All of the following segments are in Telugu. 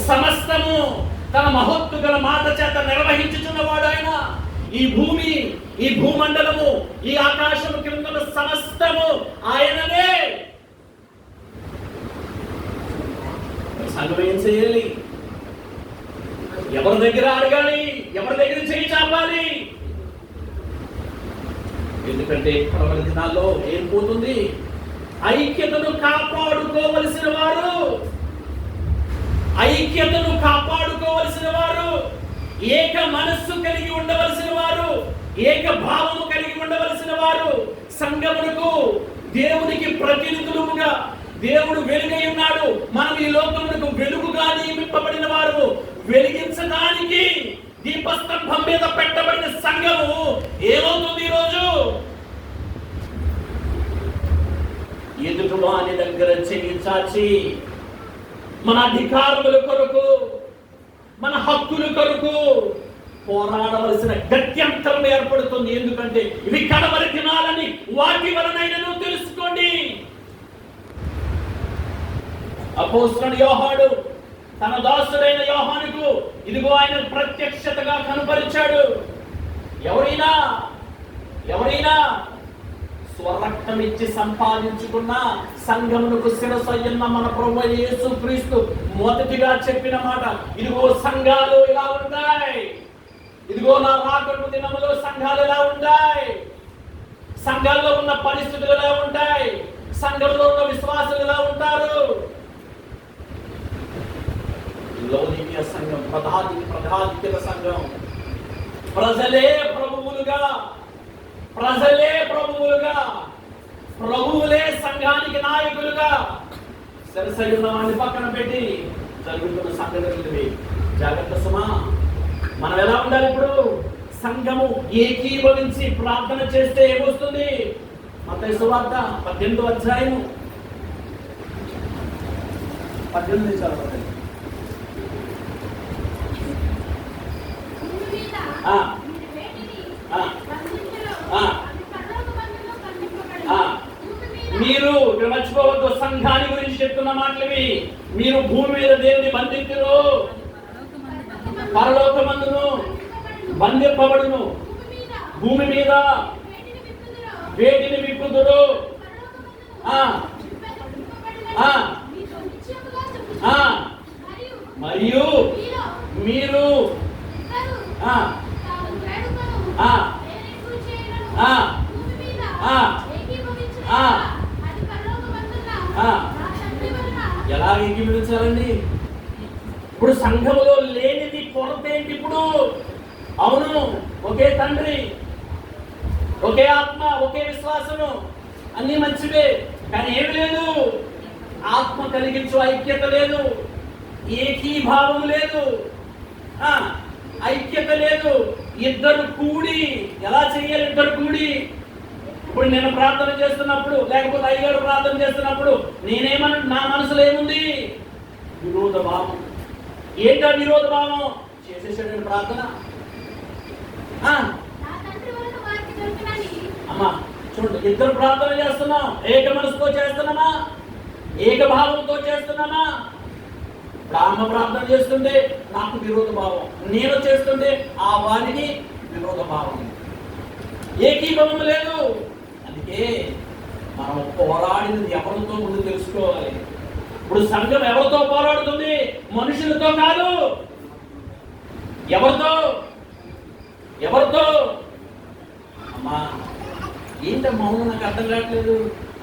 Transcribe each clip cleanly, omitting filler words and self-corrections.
సమస్తము తన మహత్తు గల మాట చేత నిర్వహించుచున్నవాడు ఆయన. ఈ భూమి, ఈ భూమండలము, ఈ ఆకాశము కింద సమస్తము ఆయననే. సంఘం ఏం చేయాలి? ఎవరి దగ్గర అడగాలి? ఎవరి దగ్గర చేయి చాపాలి? ఎందుకంటే ప్రబల దినాల్లో ఏం పోతుంది? ఐక్యతను కాపాడుకోవలసిన వారు, ఐక్యతను కాపాడుకోవలసిన వారు, ఏక మనస్సు కలిగి ఉండవలసిన వారు, ఏక భావము కలిగి ఉండవలసిన వారు, సంఘమునకు దేవునికి ప్రతినిధులుగా దేవుడు వెలుగై ఉన్నాడు. మనం ఈ లోకమునకు వెలుగుగా నియమింపబడిన వారు. వెలిగించడానికి దీపస్తంభం మీద పెట్టబడిన సంఘము ఏమవుతుంది? ఈరోజు ఎదుటివాని దగ్గర చెయ్యి చాచి మన అధికారముల కొరకు, మన హక్కుల కొరకు పోరాడవలసిన గత్యంతరం ఏర్పడుతుంది. ఎందుకంటే ఇవి కడవరి దినాలని వాటి వలనైనను తెలుసుకోండి. అపోస్తలుడు యోహాను తన దాసుడైన యోహానుకు ఇదిగో ఆయన ప్రత్యక్షతగా కనపరిచాడు. ఎవరైనా స్వరక్తం ఇచ్చి సంపాదించుకున్న సంఘమునకు శిరసయ్యన్న మన ప్రభువైన యేసుక్రీస్తు మొదటిగా చెప్పిన మాట, ఇదిగో సంఘాలు ఇలా ఉంటాయి, ఇదిగో నా రాకడ దినములో సంఘాలు ఎలా ఉంటాయి, సంఘాల్లో ఉన్న పరిస్థితులు ఎలా ఉంటాయి, సంఘంలో ఉన్న విశ్వాసులు ఎలా ఉంటారు. లౌకిక సంఘం, ప్రధానిక సంఘం, ప్రజలే ప్రభువులుగా, ప్రభువులే సంఘానికి నాయకులుగా సరసయున్న వాడిని పక్కన పెట్టి జరుగుతున్న సంఘటనలు జాగ్రత్త సుమా. మనం ఎలా ఉండాలి? ఇప్పుడు సంఘము ఏకీభవించి ప్రార్థన చేస్తే ఏమొస్తుంది? మత్తయి సువార్త 18వ అధ్యాయము 18 చదవండి. మీరు మర్చిపోవద్దు, సంఘాన్ని గురించి చెప్తున్న మాటలవి. మీరు భూమి మీద దేవుని బంధించురు, పరలోకమందును బంధింపబడును, భూమి మీద వేటిని విప్పుదురు, మరియు మీరు ఎలా ఏకీభవించాలండి? ఇప్పుడు సంఘములో లేనిది కొరత ఏంటి? ఇప్పుడు అవును, ఒకే తండ్రి, ఒకే ఆత్మ, ఒకే విశ్వాసము, అన్ని మంచివే, కానీ ఏమి లేదు? ఆత్మ కలిగించు ఐక్యత లేదు, ఏకీభావం లేదు, ఐక్యత లేదు. ఇద్దరు కూడి ఎలా చేయాలి? ఇద్దరు కూడి ఇప్పుడు నేను ప్రార్థన చేస్తున్నప్పుడు, లేకపోతే అయ్యగారు ప్రార్థన చేస్తున్నప్పుడు నా మనసులో ఏముంది? విరోధ భావం. ఏంటా విరోధ భావం? చేసేసాడు ప్రార్థన. అమ్మా చూడండి, ఇద్దరు ప్రార్థన చేస్తున్నాం, ఏక మనసుతో చేస్తున్నామా? ఏక భావంతో చేస్తున్నామా? అమ్మ ప్రార్థన చేస్తుంటే నాకు విరోధ భావం, నేను చేస్తుంటే ఆ వారికి విరోధ భావం, ఏకీభవం లేదు. అందుకే మనం పోరాడినది ఎవరితో ముందు తెలుసుకోవాలి. ఇప్పుడు సంఘం ఎవరితో పోరాడుతుంది? మనుషులతో కాదు. ఎవరితో? అమ్మా ఏంటమ్మా అవును, నాకు అర్థం కావట్లేదు.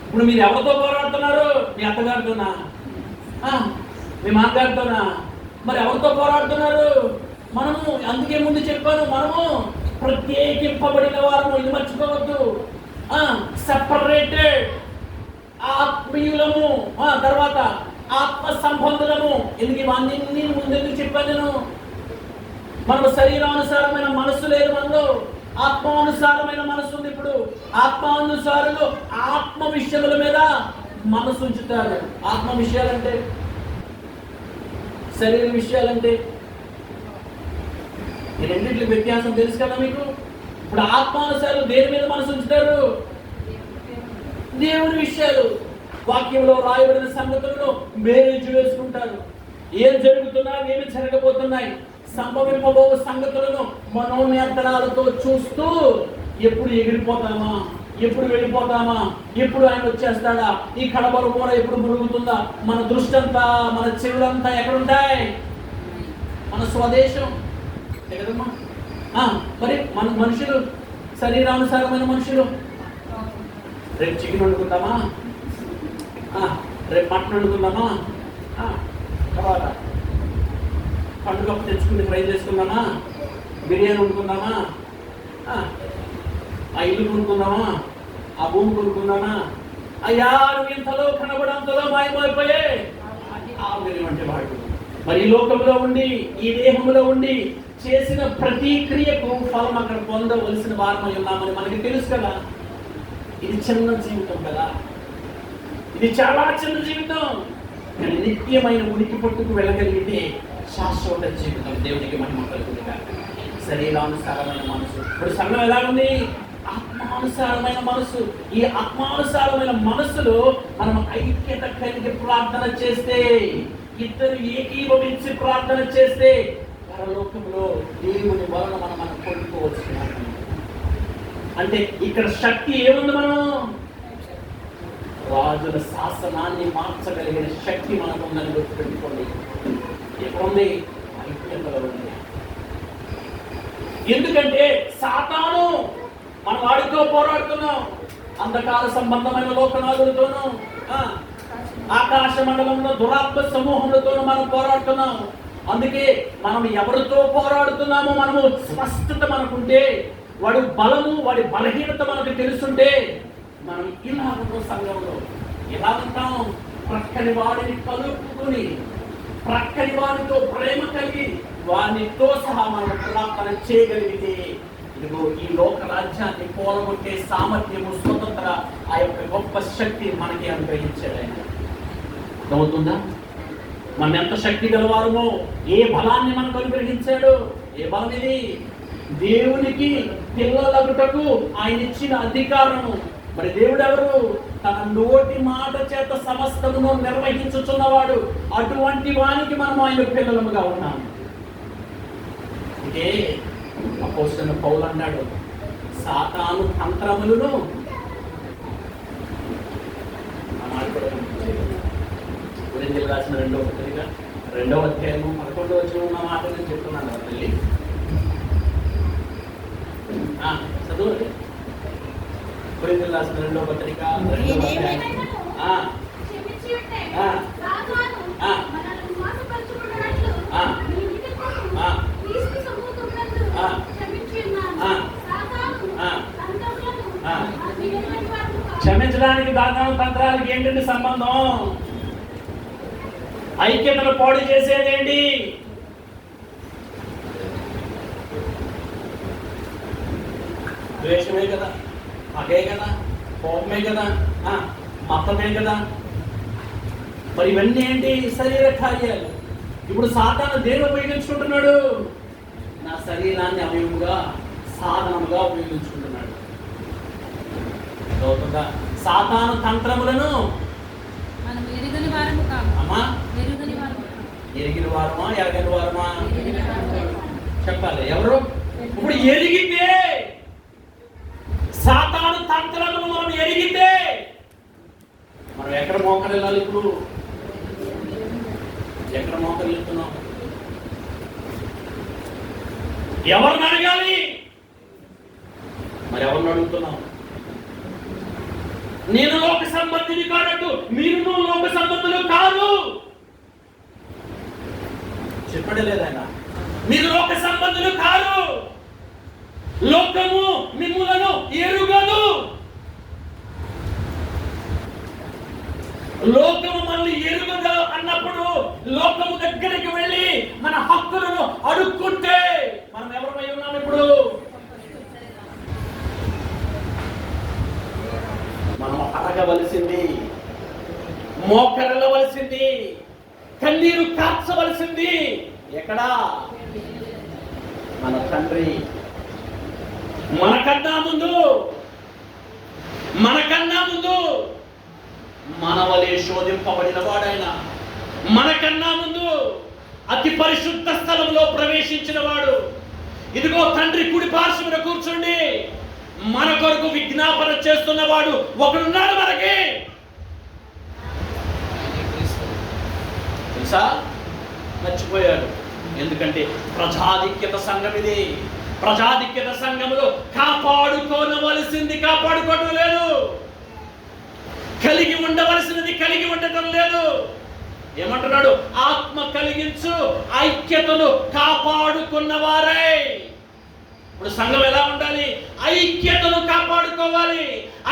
ఇప్పుడు మీరు ఎవరితో పోరాడుతున్నారు? మీ అత్తగారితోనా? మీ మాట్లాడుతున్నా? మరి ఎవరితో పోరాడుతున్నారు? మనము, అందుకే ముందు చెప్పాను, మనము ప్రత్యేకింపబడిన వారము. ఇది మర్చిపోవద్దు. సెపరేటెడ్ ఆత్మీయులము, తర్వాత ఆత్మ సంబంధులము. ఎందుకు ఇవన్నీ ముందెందుకు చెప్పాను నేను? మనకు శరీరానుసారమైన మనస్సు లేదు, మనలో ఆత్మానుసారమైన మనస్సు ఉంది. ఇప్పుడు ఆత్మానుసారులు ఆత్మ విషయముల మీద మనసు ఉంచుతారు. ఆత్మ విషయాలంటే, శరీర విషయాలంటే ఈ రెండింటికి వ్యత్యాసం తెలుసు కదా మీకు? ఇప్పుడు ఆత్మానుసారులు దేని మీద మనసు ఉంచుతారు? దేవుని విషయాలు, వాక్యంలో రాయబడిన సంగతులను మేరేజ్ వేసుకుంటారు. ఏం జరుగుతున్నాయి, ఏమి జరగబోతున్నాయి, సంభవింపబో సంగతులను మనోనేత్రాలతో చూస్తూ ఎప్పుడు ఎగిరిపోతామా, ఎప్పుడు వెళ్ళిపోతామా, ఎప్పుడు ఆయన వచ్చేస్తాడా, ఈ కడబల కూడా ఎప్పుడు మురుగుతుందా, మన దృష్టి అంతా, మన చెవులంతా ఎక్కడుంటాయి? మన స్వదేశం కదమ్మా. మరి మన మనుషులు, శరీరానుసారమైన మనుషులు, రేపు చికెన్ వండుకుందామా, రేపు మటన్ వండుకుందామా, తర్వాత పండుగ తెచ్చుకుని ఫ్రై చేసుకుందామా, బిర్యానీ వండుకుందామా, ఆ ఇల్లు కొనుక్కుందామా, ఆ భూమి కొనుక్కుందామా, అయ్యా నువ్వు ఇంతలో కనబడంతలో మాయమైపోయే అంటే వాడు. మరి ఈ లోకంలో ఉండి, ఈ దేహంలో ఉండి చేసిన ప్రతి క్రియకు ఫలం అక్కడ పొందవలసిన వారమై ఉన్నామని మనకి తెలుసు కదా. ఇది చిన్న జీవితం కదా, ఇది చాలా చిన్న జీవితం, కానీ నిత్యమైన ఉనికి పట్టుకు వెళ్ళగలిగితే శాశ్వత జీవితం. దేవునికి మహిమ కలుగుతుంది. శరీరానుసారమైన మనసు. ఇప్పుడు సంఘం ఎలా ఉంది? ఆత్మానుసారమైన మనసు. ఈ ఆత్మానుసారమైన మనసులో మనం ఐక్యత కలిగి ప్రార్థన చేస్తే, ఇద్దరు ఏకీభవించి ప్రార్థన చేస్తే పరలోకంలో దేవుని వలన మనం పొందుకోవచ్చు. అంటే ఇక్కడ శక్తి ఏముంది? మనం రాజుల శాసనాన్ని మార్చగలిగిన శక్తి మనకు ఉందని గుర్తుపెట్టుకోండి. ఎక్కడుంది? ఐక్యతలో ఉంది. ఎందుకంటే సాతాను మన వాడితో పోరాడుతున్నాం, అంధకార సంబంధమైన లోకనాథులతోనూ, ఆకాశ మండలంలో దురాత్మ సమూహములతోనూ మనం పోరాడుతున్నాం. అందుకే మనం ఎవరితో పోరాడుతున్నామో మనము స్పష్టత మనకుంటే, వాడి బలము, వాడి బలహీనత మనకు తెలుసుంటే, మనం ఇలా ఉన్న సంఘంలో ఎలా ఉంటాం? ప్రక్కని వాడిని కలుపుకొని, ప్రక్కని వాడితో ప్రేమ కలిగి, వారితో సహా మనం ప్రార్థన చేయగలిగితే ఇదిగో ఈ లోక రాజ్యాన్ని పోలగొట్టే సామర్థ్యము, స్వతంత్ర ఆ యొక్క గొప్ప శక్తి మనకి అనుగ్రహించాడు ఆయన. అవుతుందా? మనం ఎంత శక్తి గలవారమో, ఏ బలాన్ని మనకు అనుగ్రహించాడు? ఏ బలం ఇది? దేవునికి పిల్లలగుటకు ఆయన ఇచ్చిన అధికారము. మరి దేవుడు ఎవరు? తన నోటి మాట చేత సమస్తమును నిర్వహించుచున్నవాడు. అటువంటి వానికి మనం ఆయన పిల్లలముగా ఉన్నాము. అంటే అపోస్తలుడైన పౌలు అన్నాడు, సాతాను తంత్రములను కొరింథీయులకు రాసిన 2వ పత్రిక 2వ అధ్యాయము 11వ వచనం ఉన్న మాట నేను చెప్తున్నాను. తల్లి చదువు. కొరింథీయులకు రాసిన 2వ పత్రిక 2వ అధ్యాయం. క్షమించడానికి దాదాపు తంత్రాలకి ఏంటంటే సంబంధం? ఐక్యతను పాడు చేసేదేంటి? ద్వేషమే కదా, పగే కదా, కోపమే కదా, మతమే కదా. మరి ఇవన్నీ ఏంటి? శరీర కార్యాలు. ఇప్పుడు సాతాను దేని ఉపయోగించుకుంటున్నాడు? నా శరీరాన్ని అవయముగా, సాధనముగా ఉపయోగించుకుంటున్నాడు. సాతాను తంత్రములను ఎరిగిన వారమా, ఎరగని వారమా చెప్పాలి. ఎవరు? ఇప్పుడు ఎరిగితే, సాతాను తంత్రములను మనం ఎరిగితే మనం ఎక్కడ మోకలు వెళ్ళాలి? ఇప్పుడు ఎక్కడ మోకలు వెళ్తున్నాం? ఎవరిని అడగాలి? మరి ఎవరిని అడుగుతున్నాం? నేను లోక సంబంధిని కానట్టు మీరు లోక సంబంధులు కాదు చెప్పడం లేదైనా. మీరు లోక సంబంధులు కాదు. లోకము మిమ్ములను ఎరుగదు. లోకము మనల్ని ఎరుగదు అన్నప్పుడు లోకము దగ్గరికి వెళ్ళి మన హక్కులను అడుక్కుంటే మనం ఎవరమై ఉన్నాం? ఇప్పుడు మనం అడగవలసింది, మోకరలవలసింది, కన్నీరు కార్చవలసింది ఎక్కడా? మన తండ్రి. మనకన్నా ముందు మన వలె శోధింపబడిన వాడైనా, మనకన్నా ముందు అతి పరిశుద్ధ స్థలంలో ప్రవేశించిన వాడు, ఇదిగో తండ్రి కుడి పార్శ్వమున కూర్చుండి మన కొరకు విజ్ఞాపన చేస్తున్నవాడు ఒకడున్నాడు మనకి. తెలుసా? మర్చిపోయాడు. ఎందుకంటే ప్రజాధిక్యత సంఘం ఇది. ప్రజాధిక్యత సంఘములో కాపాడుకోనవలసింది కాపాడుకోవడం లేదు, కలిగి ఉండవలసినది కలిగి ఉండటం లేదు. ఏమంటున్నాడు? ఆత్మ కలిగించు ఐక్యతను కాపాడుకున్నవారే. ఇప్పుడు సంఘం ఎలా ఉండాలి? ఐక్యతను కాపాడుకోవాలి.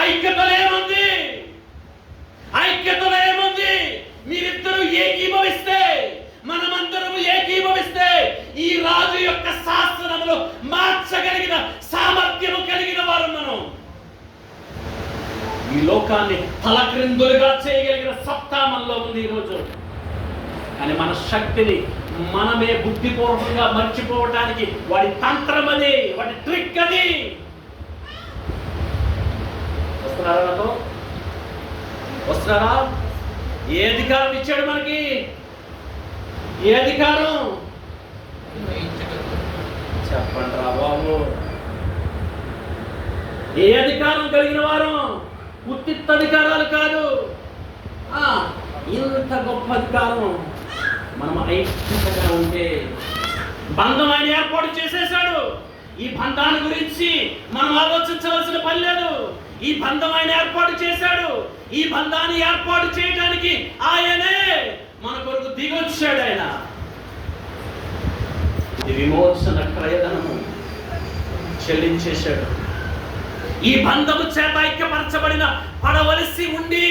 ఐక్యతలో ఏముంది? ఐక్యతలో ఏముంది? మీరిద్దరూ ఏకీభవిస్తే, మనమందరము ఏకీభవిస్తే ఈ రాజు యొక్క శాసనములు మార్చగలిగిన సామర్థ్యము కలిగిన వారు మనం. ఈ లోకాన్ని తలక్రిందులుగా చేయగలిగిన సత్తా మనలో ఉంది ఈరోజు. కానీ మన శక్తిని మనమే బుద్ధిపూర్వకంగా మర్చిపోవడానికి వాడి తంత్రం అది, వాడి ట్రిక్ అది. వస్తున్నారా నాతో? వస్తున్నారా? ఏ అధికారం ఇచ్చాడు మనకి? ఏ అధికారం చెప్పండి రా బాబు. ఏ అధికారం కలిగిన వారు? ఉత్తిత్త అధికారాలు కాదు. ఇంత గొప్ప అధికారం మనం ఐక్యతగా ఉంటే. బంధం ఆయన ఏర్పాటు చేసేశాడు. ఈ బంధాన్ని గురించి మనం ఆలోచించవలసిన పని లేదు. ఈ బంధం ఆయన ఏర్పాటు చేశాడు. ఈ బంధాన్ని ఏర్పాటు చేయడానికి ఆయనే మన కొరకు దిగొచ్చాడు. ఆయన ఇది విమోచన క్రయధనము చెల్లించేశాడు. ఈ బంధము చేత ఐక్యపరచబడిన పడవలసి ఉండి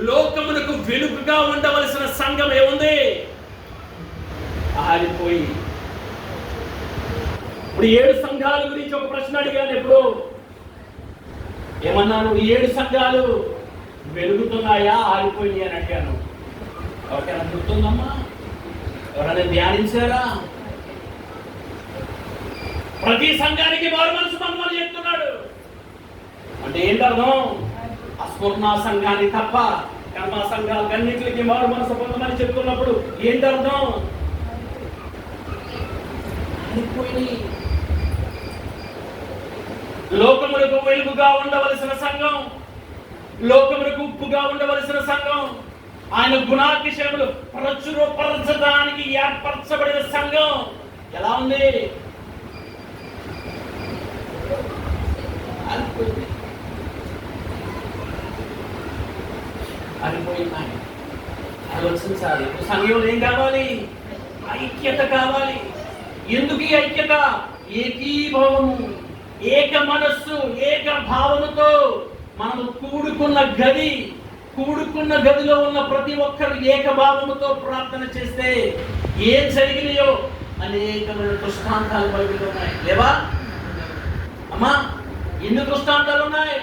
లోకమునకు వెలుగుగా ఉండవలసిన సంఘం ఏముంది? ఆరిపోయి. ఇప్పుడు 7 సంఘాల గురించి ఒక ప్రశ్న అడిగాను. ఎప్పుడు ఏమన్నాను? 7 సంఘాలు వెలుగుతున్నాయా ఆరిపోయి అని అడిగాను. ఎవరికైనా గుర్తుందమ్మా? ఎవరైనా ధ్యానించారా? ప్రతి సంఘానికి మారు మనసు పొందమని చెప్తున్నాడు. అంటే ఏంటి అర్థం? అస్ఫుర్ణ సంఘాన్ని తప్ప కర్మ సంఘాలకు అన్నింటికి మారు మనసు పొందమని చెప్తున్నప్పుడు ఏంటి అర్థం? లోకములకు వెలుగుగా ఉండవలసిన సంఘం, లోకములకు ఉప్పుగా ఉండవలసిన సంఘం, ఆయన గుణాతిశయములు ప్రచురపరచడానికి ఏర్పరచబడిన సంఘం ఎలా ఉంది? అనిపోయింది. ఆలోచించాలి. సంఘంలో ఏం కావాలి? ఐక్యత కావాలి. ఎందుకు ఈ ఐక్యత? ఏకీభావము, ఏక మనస్సు, ఏక భావముతో మనము కూడుకున్న గదిలో ఉన్న ప్రతి ఒక్కరు ఏకభావముతో ప్రార్థన చేస్తే ఏం జరిగినాయో అనేకమైన దృష్టాంతాలు బైబిల్లో ఉన్నాయి. లేవా అమ్మా? ఎన్ని దృష్టాంతాలు ఉన్నాయి?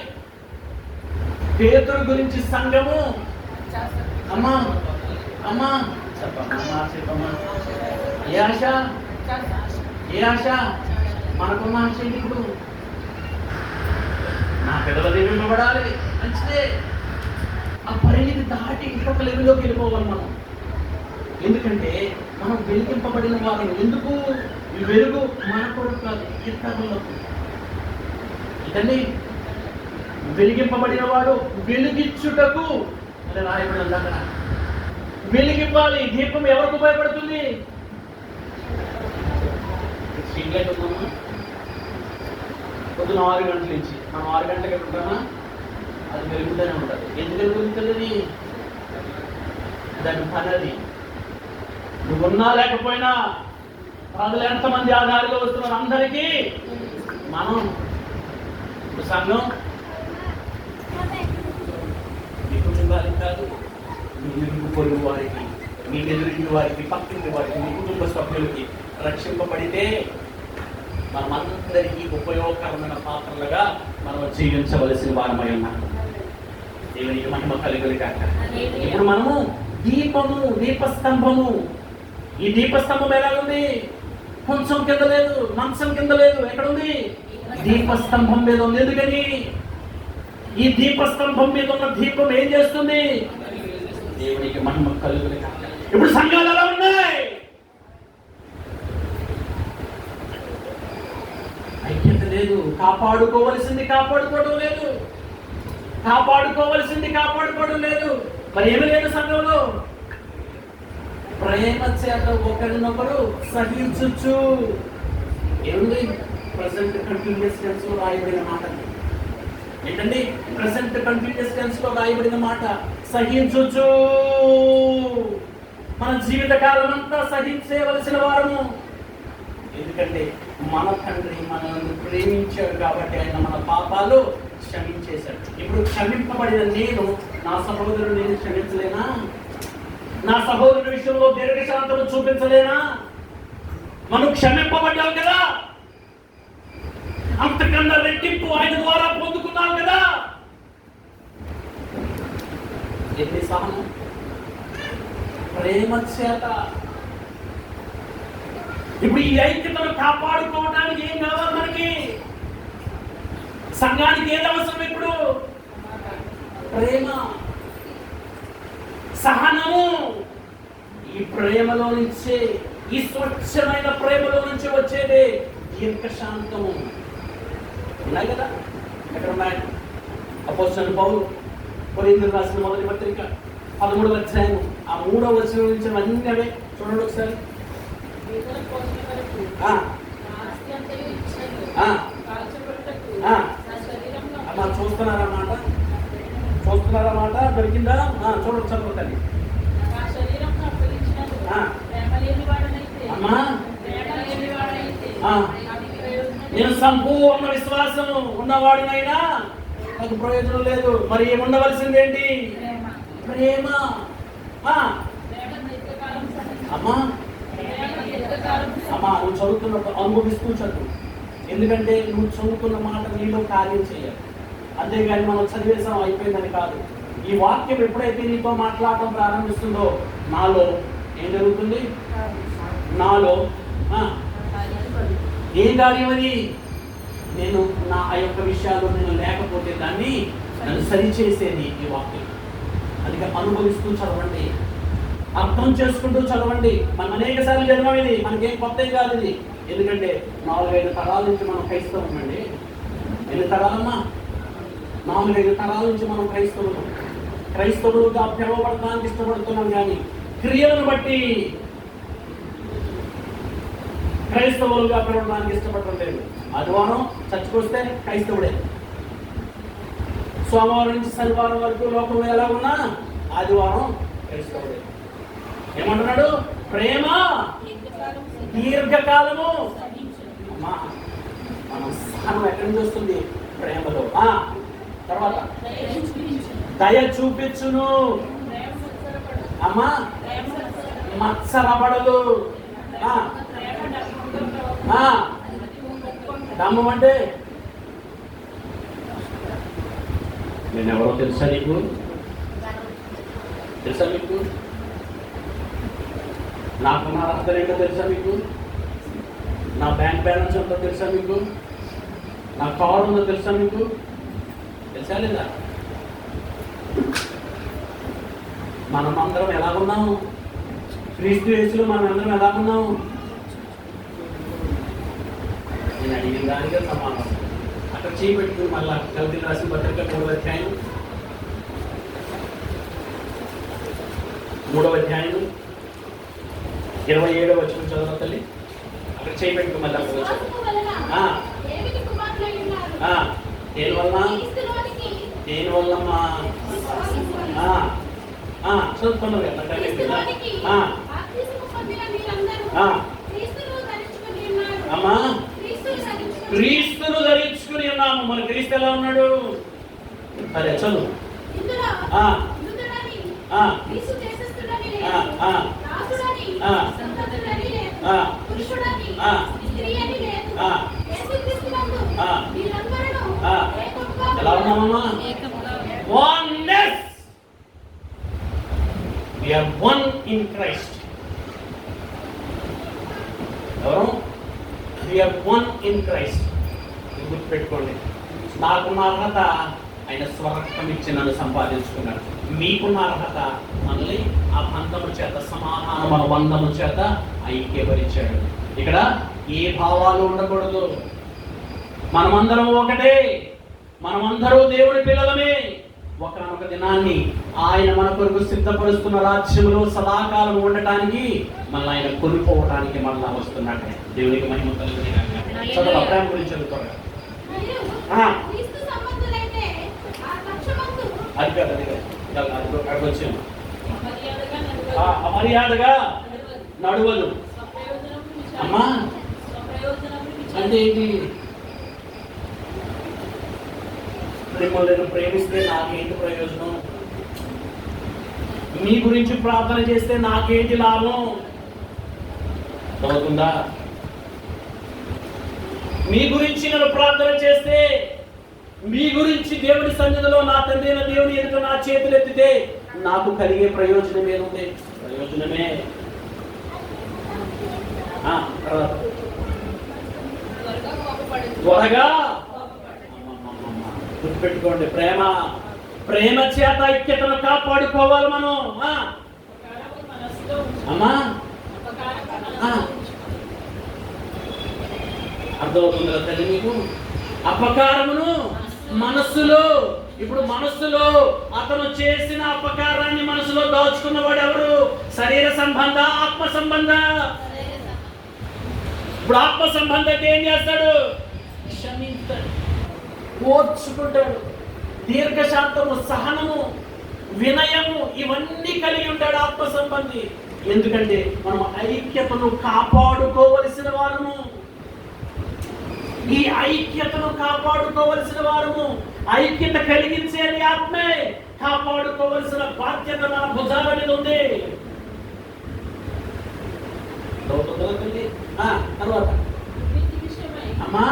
పేతురు గురించి సంఘము అమ్మా అమ్మా చెప్పమ్మా. ఏ ఆశ? ఏ ఆశ? మనకున్న ఆశ ఏంటి? ఇప్పుడు నా పిల్లల దీవింపబడాలి, మంచిదే. ఆ పరిణితి దాటి ఇంకొక లెవెల్లోకి వెళ్ళిపోవాలి మనం. ఎందుకంటే మనం వెలిగింపబడిన వారు. ఎందుకు? ఈ వెలుగు మన కొరకు కాదు, ఇతరులకు. ఇదండి వెలిగింపబడిన వాడు వెలుగిచ్చుటకు అని రాయబడింది అక్కడ. వెలిగింపాలి. దీపం ఎవరికి ఉపయోగపడుతుంది? పొద్దున 6 గంటల నుంచి మనం 6 గంటలకి ఉంటామా? అది వెలుగుతూనే ఉంటుంది. ఎందుకు వెలుగుతుంది? దాని పని అది. నువ్వున్నా లేకపోయినా ప్రజలు ఎంతమంది ఆ దారిలో వస్తున్నారు అందరికీ మనం సంఘం మీ కుటుంబానికి కాదు, మీ ఇరుగు పొరుగు వారికి, మీ ఎదురింటి వారికి, పక్కింటి వారికి, మీ కుటుంబ సభ్యులకి రక్షింపబడితే మనమందరికీ ఉపయోగకరమైన పాత్రలుగా మనం జీవించవలసిన వారమై ఉన్నాం. దేవునికి మహిమ కలుగును గాక. ఇప్పుడు మనము దీపస్తంభము. ఈ దీపస్తంభం ఎలా ఉంది? కొంచెం కింద లేదు, మంచం కింద లేదు. ఎక్కడుంది? దీపస్తంభం మీద ఉంది. ఎందుకని? ఈ దీపస్తంభం మీద ఉన్న దీపం ఏం చేస్తుంది? దేవునికి మహిమ కలుగును గాక. ఇప్పుడు సంఘాలు ఎలా ఉన్నాయి? కాపాడుకోవలసింది కాపాడుకోవడం లేదు, కాపాడుకోవలసింది కాపాడుకోవడం లేదు. మరి ఏమి లేదు సంఘంలో? ప్రేమ చేత ఒకరినొకరు సహించు. ఏముంది? ప్రెసెంట్ కంటిన్యూస్ టెన్స్ లో రాయబడిన మాట ఏంటండి? ప్రెసెంట్ కంటిన్యూస్ టెన్స్ లో రాయబడిన మాట సహించు. మన జీవిత కాలం అంతా సహించవలసిన వారము. ఎందుకంటే మన తండ్రి మనల్ని ప్రేమించాడు కాబట్టి ఆయన మన పాపాలు క్షమించేశాడు. ఇప్పుడు క్షమింపబడిన నేను నా సహోదరుడు నేను క్షమించలేనా? నా సహోదరుడి విషయంలో దీర్ఘశాంతము చూపించలేనా? మనం క్షమింపబడ్డాం కదా, అంతకన్నా రెట్టింపు ఆయన ద్వారా పొందుకున్నాం కదా. ఎన్ని సహనం, ప్రేమ చేత. ఇప్పుడు ఈ ఐక్యతను కాపాడుకోవడానికి ఏం కావాలి మనకి? సంఘానికి ఏది అవసరం? ఇప్పుడు ప్రేమ, సహనము. ఈ ప్రేమలో నుంచే, ఈ స్వచ్ఛమైన ప్రేమలో నుంచి వచ్చేదే దీర్ఘశాంతము. ఉన్నాయి కదా, ఎక్కడ ఉన్నాయి? అపోస్తలుడైన పౌలు కొరింథీయులకు రాసిన మొదటి పత్రిక 13వ అధ్యాయం ఆ 3వ వచనం నుంచి అన్నీ అవే చూడండి ఒకసారి. అమ్మా చూస్తున్నారన్నమాట, చూస్తున్నారన్నమాట. దొరికిందా? చూడండి, చదువుతాను. అమ్మా నేను సంపూర్ణ విశ్వాసం ఉన్నవాడినైనా నాకు ప్రయోజనం లేదు. మరి ఏముండవలసిందేంటి? ప్రేమ. అమ్మా అమ్మా నువ్వు చదువుతున్నప్పుడు అనుభవిస్తూ చదువు. ఎందుకంటే నువ్వు చదువుతున్న మాట నీలో కార్యం చేయాలి. అంతేగాని మనం చదివేసాం అయిపోయిందని కాదు. ఈ వాక్యం ఎప్పుడైతే నీతో మాట్లాడటం ప్రారంభిస్తుందో నాలో ఏం జరుగుతుంది? నాలో ఏం కార్యం అది? నేను నా ఆ యొక్క విషయాలు నేను లేకపోతే దాన్ని నన్ను సరిచేసేది ఈ వాక్యం. అందుకే అనుభవిస్తూ చదవండి, అర్థం చేసుకుంటూ చదవండి. మనం అనేక సార్లు చదివాం, ఇది మనకేం కొత్త కాదు ఇది. ఎందుకంటే 4-5 తరాల నుంచి మనం క్రైస్తవం అండి. ఎన్ని తరాలమ్మా? 4-5 తరాల నుంచి మనం క్రైస్తవులుగా పిలవబడటానికి ఇష్టపడుతున్నాం. కానీ క్రియలను బట్టి క్రైస్తవులుగా పిలవడానికి ఇష్టపడటం లేదు. ఆదివారం చర్చకొస్తే క్రైస్తవుడే, సోమవారం నుంచి శనివారం వరకు లోకం ఎలా ఉన్నా ఆదివారం క్రైస్తవుడే. ఏమంటున్నాడు? ప్రేమ దీర్ఘకాలము. అమ్మా మనం సహనం ఎక్కడి నుంచి వస్తుంది? ప్రేమలో. తర్వాత దయ చూపించును. అమ్మా మత్సరపడదు. దమ్ము అంటే నేనెవరో తెలుసా నీకు? తెలుసా మీకు? నాకున్న అర్హత ఏంటో తెలుసా మీకు? నా బ్యాంక్ బ్యాలెన్స్ ఎంతో తెలుసా మీకు? నా కారు ఉందో తెలుసా మీకు? తెలుసా లేదా? మనమందరం ఎలా ఉన్నాము? క్రీస్తు యేసులో మనమందరం ఎలా ఉన్నాము? నేను అడిగిన దానిగా సమానం. అక్కడ చేపెట్టుకుని మళ్ళా గలతీయులకు రాసిన పత్రిక 3వ అధ్యాయం 27వ వచనం చదవ తల్లి. అక్కడ చేపెట్టుకుని మళ్ళీ దేనివల్లమ్మా? చదువుతున్నారు అమ్మా క్రీస్తును ధరించుకుని ఉన్నాము. మన క్రీస్తు ఎలా ఉన్నాడు? సరే చదువు. ఎలా ఉన్నామమ్మా? Oneness. We are one in Christ. ఎవరు? We are one in Christ. గుర్తుపెట్టుకోండి. నాకున్న అర్హత ఆయన స్వరక్తం ఇచ్చి నన్ను సంపాదించుకున్నాడు. మీకున్న అర్హత మనల్ని ఆ బంధము చేత, సమాధానం మన బంధము చేత ఐక్యపరిచాడు. ఇక్కడ ఏ భావాలు ఉండకూడదు. మనమందరం ఒకటే, మనమందరూ దేవుడి పిల్లలమే. ఒకనొక దినాన్ని ఆయన మన కొరకు సిద్ధపరుస్తున్న రాజ్యంలో సదాకాలం ఉండటానికి మళ్ళీ ఆయన కొనుక్కోవడానికి మళ్ళా వస్తున్నట్టే. దేవునికి మహిమ కలుగును గాక. చదువు ప్రేమ గురించి చదువుతారు. అది కాదు, అక్కడికి వచ్చాము. అమర్యాదగా నడువలు అమ్మా అంటే ఏంటి? మిమ్మల్ని ప్రేమిస్తే నాకేంటి ప్రయోజనం? మీ గురించి ప్రార్థన చేస్తే నాకేంటి లాభం? అవుతుందా? మీ గురించి నేను ప్రార్థన చేస్తే, మీ గురించి దేవుడి సన్నిధిలో నా తండ్రి అయిన దేవుని ఎదుట నా చేతులు ఎత్తితే నాకు కలిగే ప్రయోజనం ఏముంది? ప్రయోజనమే. త్వరగా గుర్తుపెట్టుకోండి, ప్రేమ చేత ఐక్యతను కాపాడుకోవాలి మనం. అమ్మా అర్థమవుతుందా తల్లి మీకు? అపకారమును మనస్సులో, ఇప్పుడు మనస్సులో అతను చేసిన అపకారాన్ని మనసులో దాచుకున్నవాడు ఎవరు? శరీర సంబంధ, ఆత్మ సంబంధ. ఇప్పుడు ఆత్మ సంబంధం ఏం చేస్తాడు? క్షమించాడు, ఓర్చుకుంటాడు, దీర్ఘశాంతము, సహనము, వినయము ఇవన్నీ కలిగి ఉంటాడు ఆత్మ సంబంధి. ఎందుకంటే మనం ఐక్యతను కాపాడుకోవలసిన వారము. ఈ ఐక్యతను కాపాడుకోవలసిన వారము. ఐక్యత కలిగించేది ఆత్మే. కాపాడుకోవలసిన బాధ్యత మన భుజాల మీద ఉంది. తర్వాత అమ్మా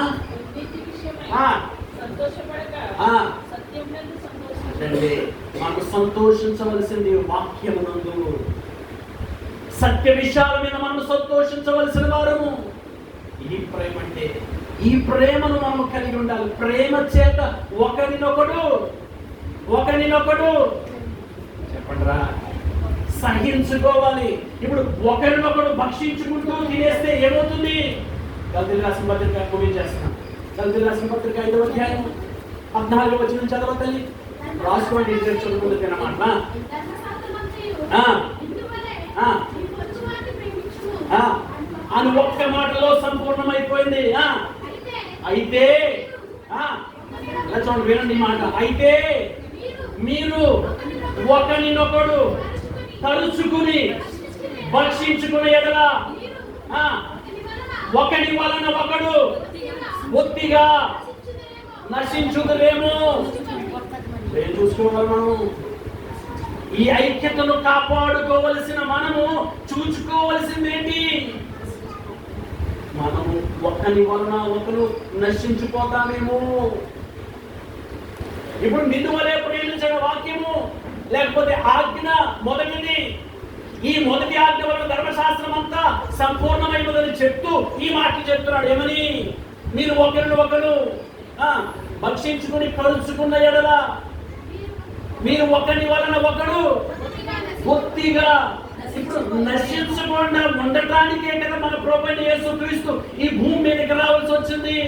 మనకు సంతోషించవలసింది వాక్యమునందు. సత్య విషయాల మీద మనం సంతోషించవలసిన వారము. ఈ ప్రేమ అంటే, ఈ ప్రేమను మనం కలిగి ఉండాలి. ప్రేమ చేత ఒకరినొకడు చెప్పండిరా సహించుకోవాలి. ఇప్పుడు ఒకరినొకడు భక్షించుకుంటూ తినేస్తే ఏమవుతుంది? గల్తీలు రాసిన పత్రిక ముగించేస్తున్నాం. గల్తీలు రాసిన పత్రిక 5వ అధ్యాయం 14వ వచనం చదవతల్లి. రాసుకోండి, చదువుకుంటుంది అన్నమాట. అని ఒక్క మాటలో సంపూర్ణమైపోయింది. అయితే చూడండి, వినండి మాట. అయితే మీరు ఒకరినొకడు తలుచుకుని భక్షించుకునే ఎడల ఒకడి వలన ఒకడు బొత్తిగా నశించుదురేమో. ఏం చూసుకోవాలి మనం? ఈ ఐక్యతను కాపాడుకోవలసిన మనము చూసుకోవలసింది ఏంటి? మనము ఒకరి వలన ఒకరు నశించిపోతామేమో. ఇప్పుడు నిన్ను వలె ప్రేమించిన వాక్యము లేకపోతే ఆజ్ఞ మొదటిది. ఈ మొదటి ఆజ్ఞ వలన ధర్మశాస్త్రం అంతా సంపూర్ణమైనదని చెప్తూ ఈ మాటలు చెప్తున్నాడు. ఏమని? మీరు ఒకరు భక్షించుకుని కలుసుకున్న ఎడల మీరు ఒకరి వలన ఒకడు బొత్తిగా. ఇప్పుడు నశించకుండా ఉండటానికే కదా మన ప్రభువైన యేసుక్రీస్తు ఈ భూమి మీదకి రావాల్సి వచ్చింది.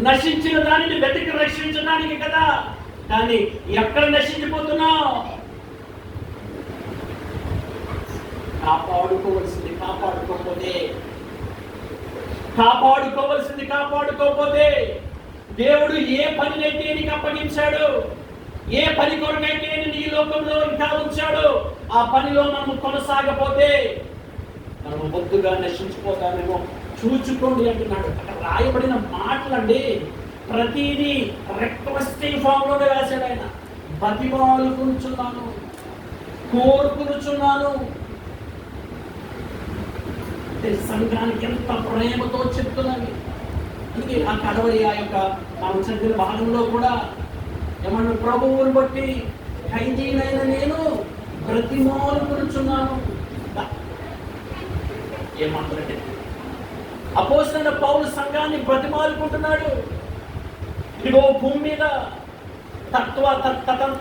నశించిన దానిని వెతికి రక్షించడానికి కదా. కానీ ఎక్కడ నశించిపోతున్నావు? కాపాడుకోకపోతే దేవుడు ఏ పనినైతే నీకు అప్పగించాడు, ఏ పని కొరకైతే నీ లోకంలో ఇంకా ఉంచాడు, ఆ పనిలో మనము కొనసాగపోతే మనము బొద్దుగా నశించిపోతామేమో. చూచుకోండి అంటున్నాడు. అక్కడ రాయబడిన మాటలండి ప్రతిదీ రిక్వెస్టింగ్ ఫామ్ లోనే రాశాడు ఆయన. బతిమాలుకునుచున్నాను, కోరుకునుచున్నాను. సంఘానికి ఎంత ప్రేమతో చెప్తున్నది. అందుకే ఆ కడవరి ఆ యొక్క మనం చదివిన భాగంలో కూడా ఏమన్నా ప్రభువుని బట్టి ఖైదీనైన నేను బ్రతిమాలుకునుచున్నాను. ఏమంటారంటే అపోస్తలుడైన పౌలు సంఘాన్ని బ్రతిమాలుకుంటున్నాడు. ఇదిగో భూమి మీద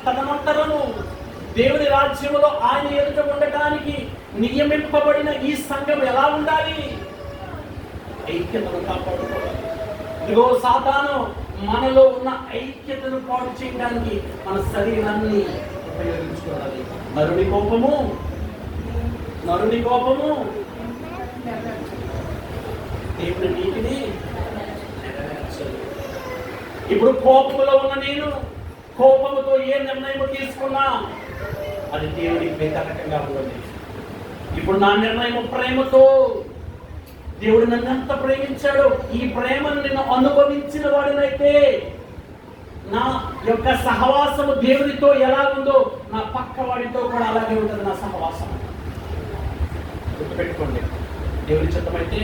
తదనంతరము దేవుని రాజ్యంలో ఆయన ఎదుట ఉండటానికి నియమింపబడిన ఈ సంఘం ఎలా ఉండాలి? ఐక్యతను కాపాడుకోవాలి. ఇదిగో సాతాను మనలో ఉన్న ఐక్యతను పాటు చేయడానికి మన శరీరాన్ని ఉపయోగించుకోవాలి. నరుని కోపము దేవుని నీతిని నెరవేర్చదు. ఇప్పుడు కోపంలో ఉన్న నేను కోపంతో ఏ నిర్ణయం తీసుకున్నా అది దేవునికి వ్యతిరేకంగా ఉంటుంది. ఇప్పుడు నా నిర్ణయం ప్రేమతో, దేవుడు నన్ను ఎంత ప్రేమించాడు, ఈ ప్రేమను నేను అనుభవించిన వాడినైతే నా యొక్క సహవాసము దేవునితో ఎలా ఉందో నా పక్క వాడితో కూడా అలాగే ఉంటుంది నా సహవాసం. గుర్తుపెట్టుకోండి, దేవుని చిత్తమైతే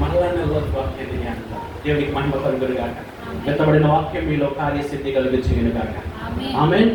మరలా నిలవదు వాక్యాన్ని అంటారు. దేవునికి మహిమ కలుగును గాక. ఎత్తబడిన వాక్యం మీలో కార్యసిద్ధి కలిగించును గాక. ఆమేన్.